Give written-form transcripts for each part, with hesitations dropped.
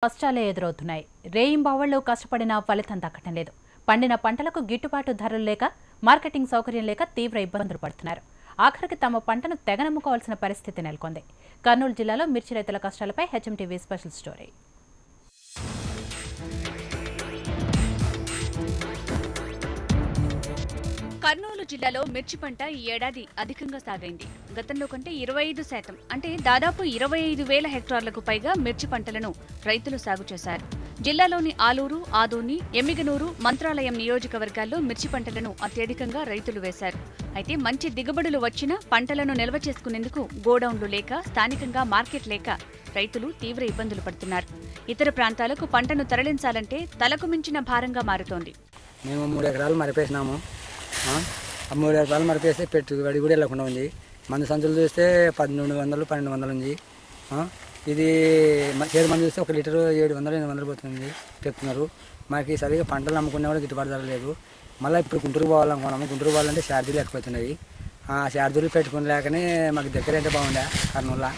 కష్టాలే ఎదురవుతున్నాయి. రేయింబావళ్లు కష్టపడినా ఫలితం దక్కడం లేదు. పండిన పంటలకు గిట్టుబాటు ధరలు లేక, మార్కెటింగ్ సౌకర్యం లేక తీవ్ర ఇబ్బందులు పడుతున్నారు. ఆఖరికి తమ పంటను తెగనమ్ముకోవాల్సిన పరిస్థితి నెలకొంది. కర్నూలు జిల్లాలో మిర్చి రైతుల కష్టాలపై హెచ్ఎంటీవీ స్పెషల్ స్టోరీ. కర్నూలు జిల్లాలో మిర్చి పంట ఈ ఏడాది అధికంగా సాగైంది. గతంలో కంటే 25% అంటే దాదాపు 25,000 హెక్టార్లకు పైగా మిర్చి పంటలను రైతులు సాగు చేశారు. జిల్లాలోని ఆలూరు, ఆదోని, ఎమ్మిగనూరు, మంత్రాలయం నియోజకవర్గాల్లో మిర్చి పంటలను అత్యధికంగా రైతులు వేశారు. అయితే మంచి దిగుబడులు వచ్చినా పంటలను నిల్వ చేసుకునేందుకు గోడౌన్లు లేక, స్థానికంగా మార్కెట్ లేక రైతులు తీవ్ర ఇబ్బందులు పడుతున్నారు. ఇతర ప్రాంతాలకు పంటను తరలించాలంటే తలకు మించిన భారంగా మారుతోంది. మేము 3 ఎకరాలు మరిపేసినాము. ఆ 3 ఎకరాలు మరిపేస్తే పెట్టుబడి కూడా వెళ్ళకుండా ఉంది. మందు సంచులు చూస్తే 1,100, 1,200 ఉంది. ఇది చేరు మందు చూస్తే 1 లీటరు 700, 800 పోతుంది చెప్తున్నారు. మాకు సరిగా పంటలు అమ్ముకునే కూడా గిట్టుబాటు ధర లేదు. మళ్ళీ ఇప్పుడు గుంటూరు పోవాలనుకున్నాము. గుంటూరు పోవాలంటే ఛార్జీలు ఎక్కువవుతున్నాయి. ఆ ఛార్జీలు పెట్టుకునేలేకనే మాకు దగ్గర అంటే బాగుండే కర్నూలులో.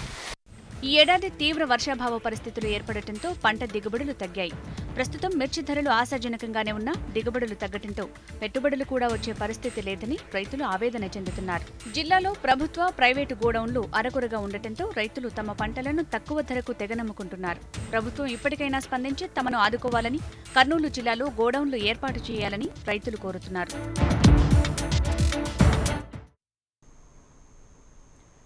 ఈ ఏడాది తీవ్ర వర్షాభావ పరిస్థితులు ఏర్పడటంతో పంట దిగుబడులు తగ్గాయి. ప్రస్తుతం మిర్చి ధరలు ఆశాజనకంగానే ఉన్నా దిగుబడులు తగ్గడంతో పెట్టుబడులు కూడా వచ్చే పరిస్థితి లేదని రైతులు ఆవేదన చెందుతున్నారు. జిల్లాలో ప్రభుత్వ, ప్రైవేటు గోడౌన్లు అరకొరగా ఉండటంతో రైతులు తమ పంటలను తక్కువ ధరకు తెగనమ్ముకుంటున్నారు. ప్రభుత్వం ఇప్పటికైనా స్పందించి తమను ఆదుకోవాలని, కర్నూలు జిల్లాలో గోడౌన్లు ఏర్పాటు చేయాలని రైతులు కోరుతున్నారు.